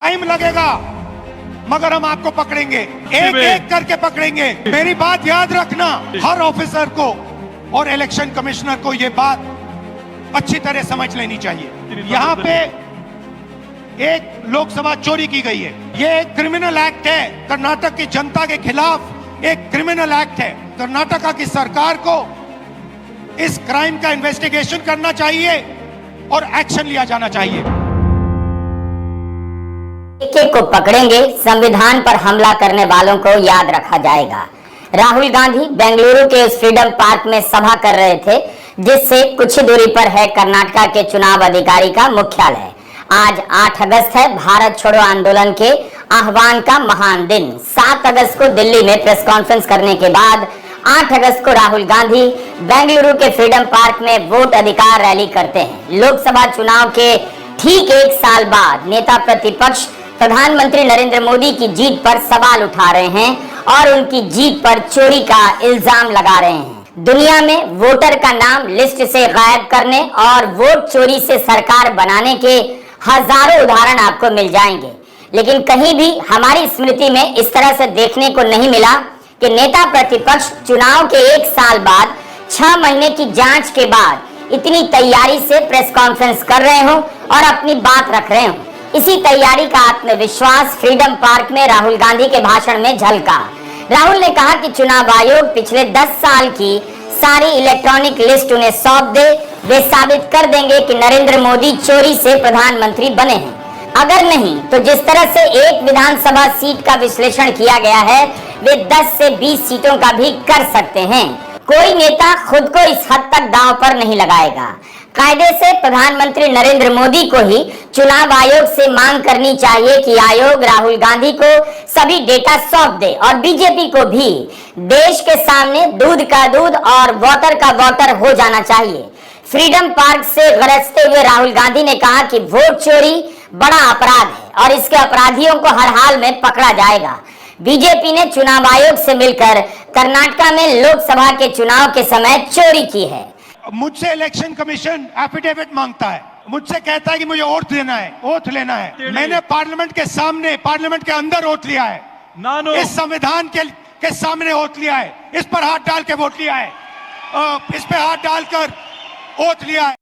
Time लगेगा मगर हम आपको पकड़ेंगे, एक एक करके पकड़ेंगे। मेरी बात याद रखना, हर ऑफिसर को और इलेक्शन कमिश्नर को ये बात अच्छी तरह समझ लेनी चाहिए। यहाँ पे एक लोकसभा चोरी की गई है, ये एक क्रिमिनल एक्ट है, कर्नाटक की जनता के खिलाफ एक क्रिमिनल एक्ट है। कर्नाटका की सरकार को इस क्राइम का इन्वेस्टिगेशन करना चाहिए और एक्शन लिया जाना चाहिए। एक को पकड़ेंगे, संविधान पर हमला करने वालों को याद रखा जाएगा। राहुल गांधी बेंगलुरु के उस फ्रीडम पार्क में सभा कर रहे थे जिससे कुछ ही दूरी पर है कर्नाटका के चुनाव अधिकारी का मुख्यालय। आज 8 अगस्त है, भारत छोड़ो आंदोलन के आह्वान का महान दिन। 7 अगस्त को दिल्ली में प्रेस कॉन्फ्रेंस करने के बाद 8 अगस्त को राहुल गांधी बेंगलुरु के फ्रीडम पार्क में वोट अधिकार रैली करते हैं। लोकसभा चुनाव के ठीक 1 साल बाद नेता प्रतिपक्ष प्रधानमंत्री नरेंद्र मोदी की जीत पर सवाल उठा रहे हैं और उनकी जीत पर चोरी का इल्जाम लगा रहे हैं। दुनिया में वोटर का नाम लिस्ट से गायब करने और वोट चोरी से सरकार बनाने के हजारों उदाहरण आपको मिल जाएंगे, लेकिन कहीं भी हमारी स्मृति में इस तरह से देखने को नहीं मिला कि नेता प्रतिपक्ष चुनाव के 1 साल बाद 6 महीने की जांच के बाद इतनी तैयारी से प्रेस कॉन्फ्रेंस कर रहे हो और अपनी बात रख रहे हो। इसी तैयारी का आत्मविश्वास फ्रीडम पार्क में राहुल गांधी के भाषण में झलका। राहुल ने कहा कि चुनाव आयोग पिछले 10 साल की सारी इलेक्ट्रॉनिक लिस्ट उन्हें सौंप दे, वे साबित कर देंगे कि नरेंद्र मोदी चोरी से प्रधानमंत्री बने हैं। अगर नहीं तो जिस तरह से एक विधानसभा सीट का विश्लेषण किया गया है, वे 10 से 20 सीटों का भी कर सकते हैं। कोई नेता खुद को इस हद तक दांव पर नहीं लगाएगा। कायदे से प्रधानमंत्री नरेंद्र मोदी को ही चुनाव आयोग से मांग करनी चाहिए कि आयोग राहुल गांधी को सभी डेटा सौंप दे और बीजेपी को भी देश के सामने दूध का दूध और वाटर का वाटर हो जाना चाहिए। फ्रीडम पार्क से गरजते हुए राहुल गांधी ने कहा कि वोट चोरी बड़ा अपराध है और इसके अपराधियों को हर हाल में पकड़ा जाएगा। बीजेपी ने चुनाव आयोग से मिलकर कर्नाटका में लोकसभा के चुनाव के समय चोरी की है। मुझसे इलेक्शन कमीशन एफिडेविट मांगता है, मुझसे कहता है कि मुझे ओथ लेना है। मैंने पार्लियामेंट के सामने, पार्लियामेंट के अंदर ओथ लिया है, इस संविधान के सामने ओथ लिया है, इस पर हाथ डाल के वोट लिया है, इस पे हाथ डालकर ओथ लिया है।